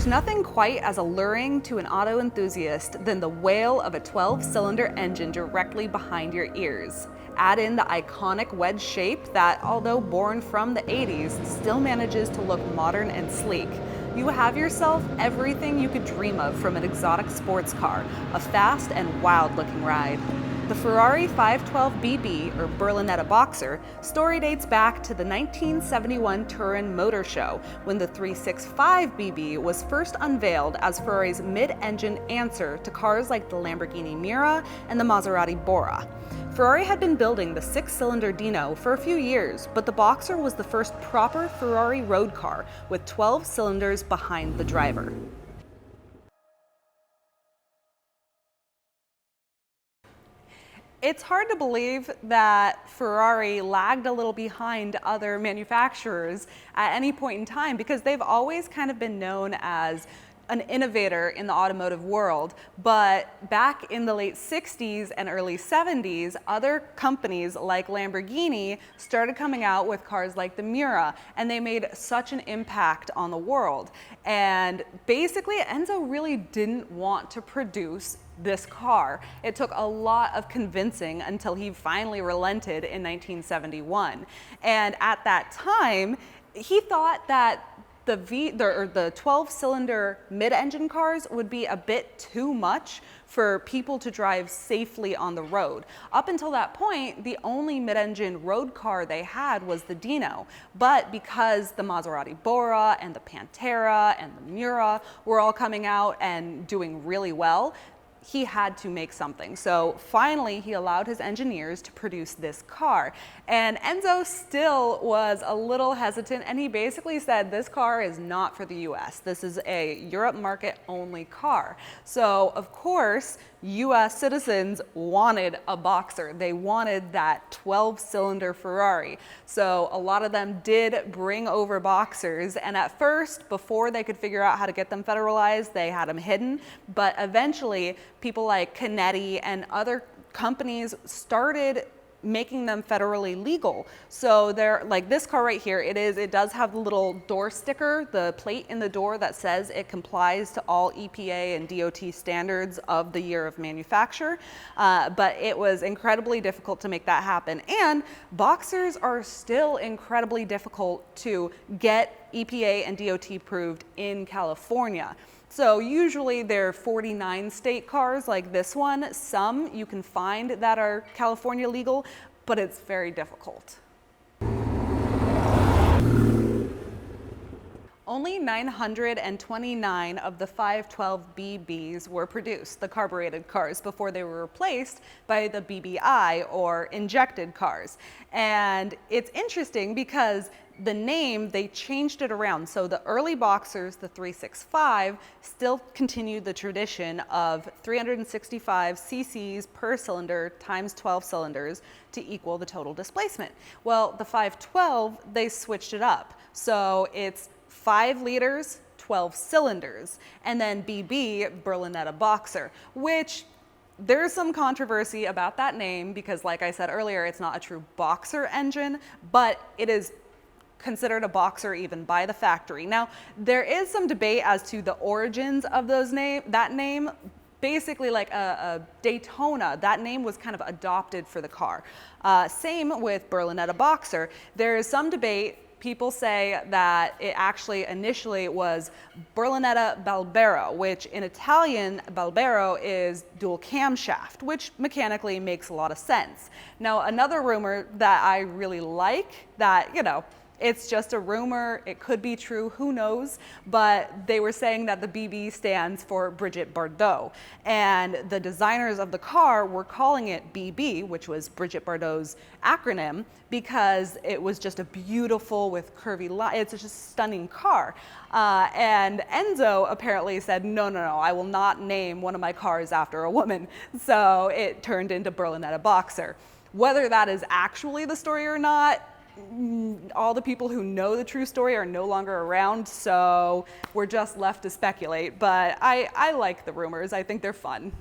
There's nothing quite as alluring to an auto enthusiast than the wail of a 12-cylinder engine directly behind your ears. Add in the iconic wedge shape that, although born from the 80s, still manages to look modern and sleek. You have yourself everything you could dream of from an exotic sports car, a fast and wild-looking ride. The Ferrari 512 BB, or Berlinetta Boxer, story dates back to the 1971 Turin Motor Show, when the 365 BB was first unveiled as Ferrari's mid-engine answer to cars like the Lamborghini Miura and the Maserati Bora. Ferrari had been building the six-cylinder Dino for a few years, but the Boxer was the first proper Ferrari road car with 12 cylinders behind the driver. It's hard to believe that Ferrari lagged a little behind other manufacturers at any point in time, because they've always kind of been known as an innovator in the automotive world. But back in the late 60s and early 70s, other companies like Lamborghini started coming out with cars like the Miura, and they made such an impact on the world. And basically, Enzo really didn't want to produce this car. It took a lot of convincing until he finally relented in 1971. And at that time, he thought that the 12-cylinder mid-engine cars would be a bit too much for people to drive safely on the road. Up until that point, the only mid-engine road car they had was the Dino. But because the Maserati Bora and the Pantera and the Miura were all coming out and doing really well, he had to make something. So finally, he allowed his engineers to produce this car. And Enzo still was a little hesitant, and he basically said, this car is not for the US. This is a Europe market only car. So of course, US citizens wanted a Boxer. They wanted that 12-cylinder Ferrari. So a lot of them did bring over Boxers, and at first, before they could figure out how to get them federalized, they had them hidden. But eventually, people like Canetti and other companies started making them federally legal. So they're like this car right here, it does have the little door sticker, the plate in the door that says it complies to all EPA and DOT standards of the year of manufacture. But it was incredibly difficult to make that happen. And Boxers are still incredibly difficult to get EPA and DOT approved in California. So usually they're 49 state cars like this one. Some you can find that are California legal, but it's very difficult. Only 929 of the 512 BBs were produced, the carbureted cars, before they were replaced by the BBI, or injected cars. And it's interesting because the name, they changed it around. So the early Boxers, the 365, still continued the tradition of 365 cc's per cylinder times 12 cylinders to equal the total displacement. Well, the 512, they switched it up. So it's 5 liters, 12 cylinders, and then BB, Berlinetta Boxer, which there's some controversy about that name because, like I said earlier, it's not a true Boxer engine, but it is considered a Boxer even by the factory. Now, there is some debate as to the origins of that name. Basically, like a Daytona, that name was kind of adopted for the car. Same with Berlinetta Boxer. There is some debate. People say that it actually initially was Berlinetta Barbero, which in Italian, Barbero is dual camshaft, which mechanically makes a lot of sense. Now, another rumor that I really like that, it's just a rumor, it could be true, who knows, but they were saying that the BB stands for Brigitte Bardot, and the designers of the car were calling it BB, which was Brigitte Bardot's acronym, because it was just a beautiful with curvy lines, it's just a stunning car. And Enzo apparently said, no, I will not name one of my cars after a woman, so it turned into Berlinetta Boxer. Whether that is actually the story or not, all the people who know the true story are no longer around, so we're just left to speculate. But I like the rumors. I think they're fun.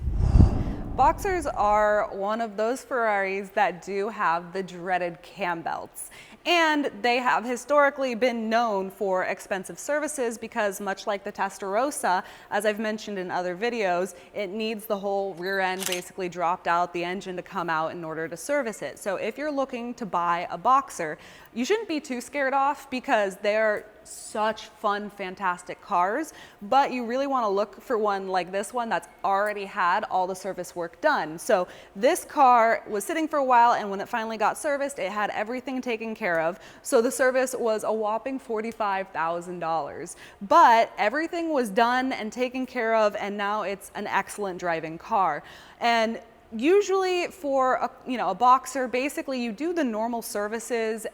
Boxers are one of those Ferraris that do have the dreaded cam belts. And they have historically been known for expensive services because, much like the Testarossa, as I've mentioned in other videos, it needs the whole rear end basically dropped out, the engine to come out in order to service it. So if you're looking to buy a Boxer, you shouldn't be too scared off because they're such fun, fantastic cars, but you really want to look for one like this one that's already had all the service work done. So this car was sitting for a while, and when it finally got serviced, it had everything taken care of. So the service was a whopping $45,000, but everything was done and taken care of, and now it's an excellent driving car. And usually for a Boxer, basically you do the normal services,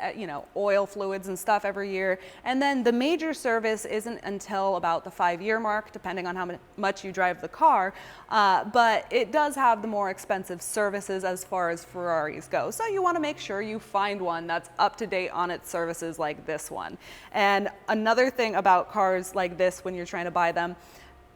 oil, fluids and stuff every year, and then the major service isn't until about the 5-year mark, depending on how much you drive the car, but it does have the more expensive services as far as Ferraris go. So you want to make sure you find one that's up to date on its services like this one. And another thing about cars like this when you're trying to buy them,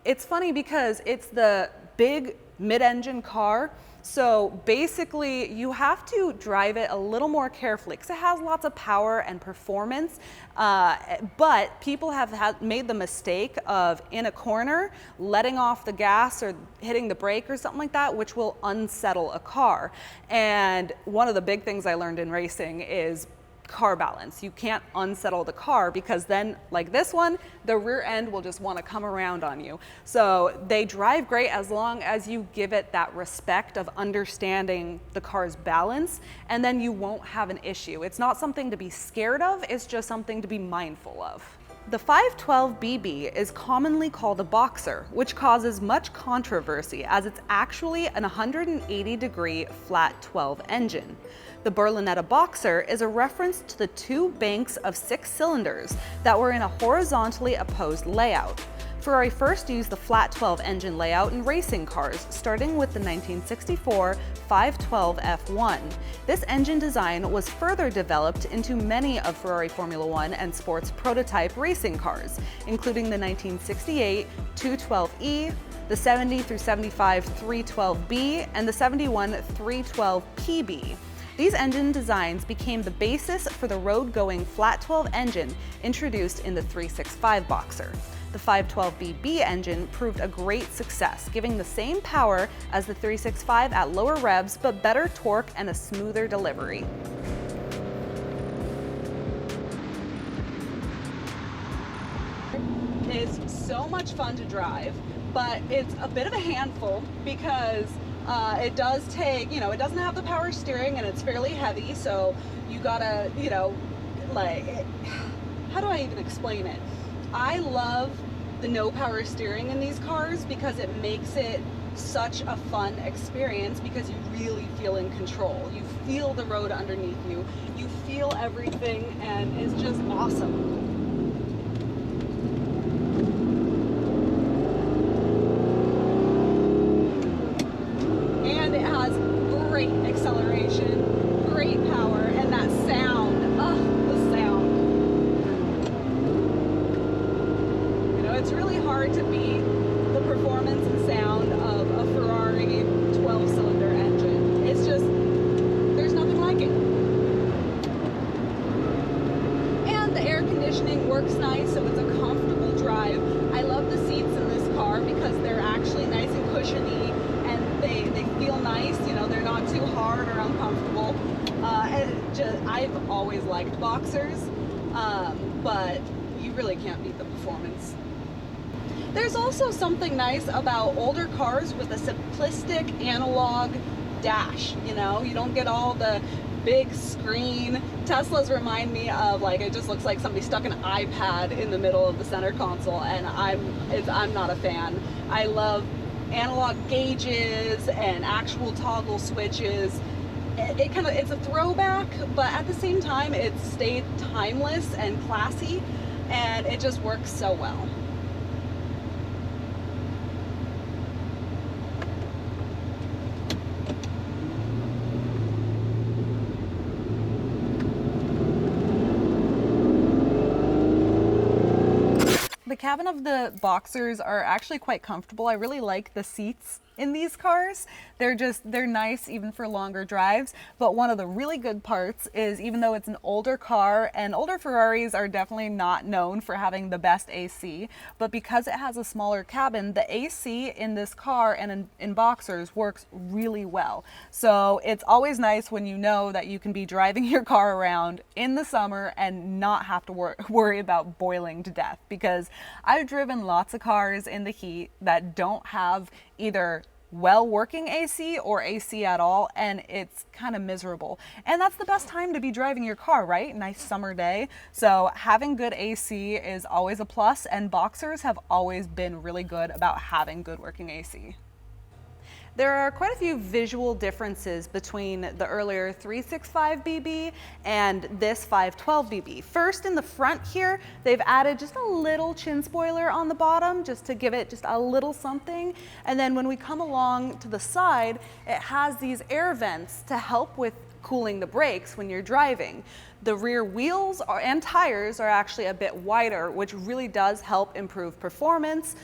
it's funny because it's the big mid-engine car. So basically you have to drive it a little more carefully because it has lots of power and performance, but people have made the mistake of in a corner letting off the gas or hitting the brake or something like that, which will unsettle a car. And one of the big things I learned in racing is car balance. You can't unsettle the car because then, like this one, the rear end will just want to come around on you. So they drive great as long as you give it that respect of understanding the car's balance, and then you won't have an issue. It's not something to be scared of, it's just something to be mindful of. The 512BB is commonly called a Boxer, which causes much controversy as it's actually an 180-degree flat 12 engine. The Berlinetta Boxer is a reference to the two banks of 6 cylinders that were in a horizontally opposed layout. Ferrari first used the flat 12 engine layout in racing cars, starting with the 1964 512 F1. This engine design was further developed into many of Ferrari Formula One and sports prototype racing cars, including the 1968 212E, the 70 through 75 312B, and the 71 312PB. These engine designs became the basis for the road-going flat 12 engine introduced in the 365 Boxer. The 512BB engine proved a great success, giving the same power as the 365 at lower revs, but better torque and a smoother delivery. It's so much fun to drive, but it's a bit of a handful because it does take, it doesn't have the power steering and it's fairly heavy, so you gotta, how do I even explain it? I love the no power steering in these cars because it makes it such a fun experience because you really feel in control. You feel the road underneath you, you feel everything, and it's just awesome. Great acceleration, great power, and that sound, the sound. It's really hard to beat the performance and sound of a Ferrari 12-cylinder engine. It's just, there's nothing like it. And the air conditioning works nice, so it's a comfortable drive. I love the seats in this car because they're actually nice and cushiony, and they feel nice, they're not too hard or uncomfortable. I've always liked Boxers, but you really can't beat the performance. There's also something nice about older cars with a simplistic analog dash, you don't get all the big screen. Teslas remind me of, it just looks like somebody stuck an iPad in the middle of the center console, and I'm not a fan. I love analog gauges and actual toggle switches. It's a throwback, but at the same time it stayed timeless and classy, and it just works so well. The cabin of the Boxers are actually quite comfortable. I really like the seats in these cars. They're nice even for longer drives. But one of the really good parts is, even though it's an older car, and older Ferraris are definitely not known for having the best AC, but because it has a smaller cabin, the AC in this car and in Boxers works really well. So it's always nice when you know that you can be driving your car around in the summer and not have to worry about boiling to death, because I've driven lots of cars in the heat that don't have either well working AC or AC at all, and it's kind of miserable. And that's the best time to be driving your car, right? Nice summer day. So having good AC is always a plus, and Boxers have always been really good about having good working AC. There are quite a few visual differences between the earlier 365BB and this 512BB. First, in the front here, they've added just a little chin spoiler on the bottom just to give it just a little something. And then when we come along to the side, it has these air vents to help with cooling the brakes when you're driving. The rear wheels and tires are actually a bit wider, which really does help improve performance,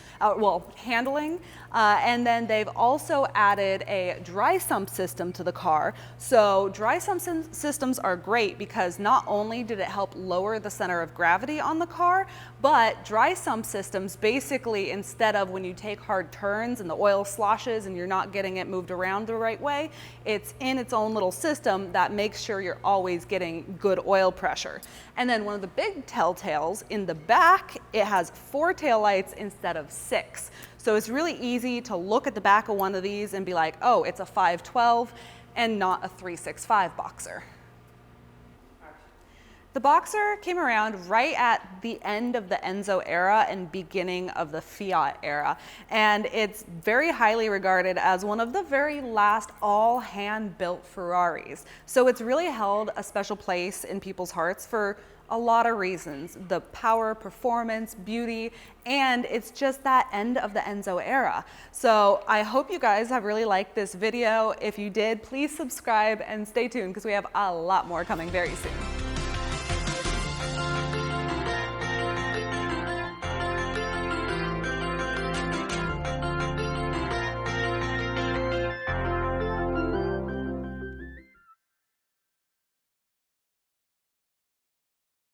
handling. And then they've also added a dry sump system to the car. So dry sump systems are great because not only did it help lower the center of gravity on the car, but dry sump systems basically, instead of when you take hard turns and the oil sloshes and you're not getting it moved around the right way, it's in its own little system that makes sure you're always getting good oil pressure. And then one of the big telltales, in the back, it has 4 taillights instead of 6. So it's really easy to look at the back of one of these and be like, oh, it's a 512 and not a 365 Boxer. The Boxer came around right at the end of the Enzo era and beginning of the Fiat era, and it's very highly regarded as one of the very last all hand-built Ferraris. So it's really held a special place in people's hearts for a lot of reasons: the power, performance, beauty, and it's just that end of the Enzo era. So I hope you guys have really liked this video. If you did, please subscribe and stay tuned because we have a lot more coming very soon.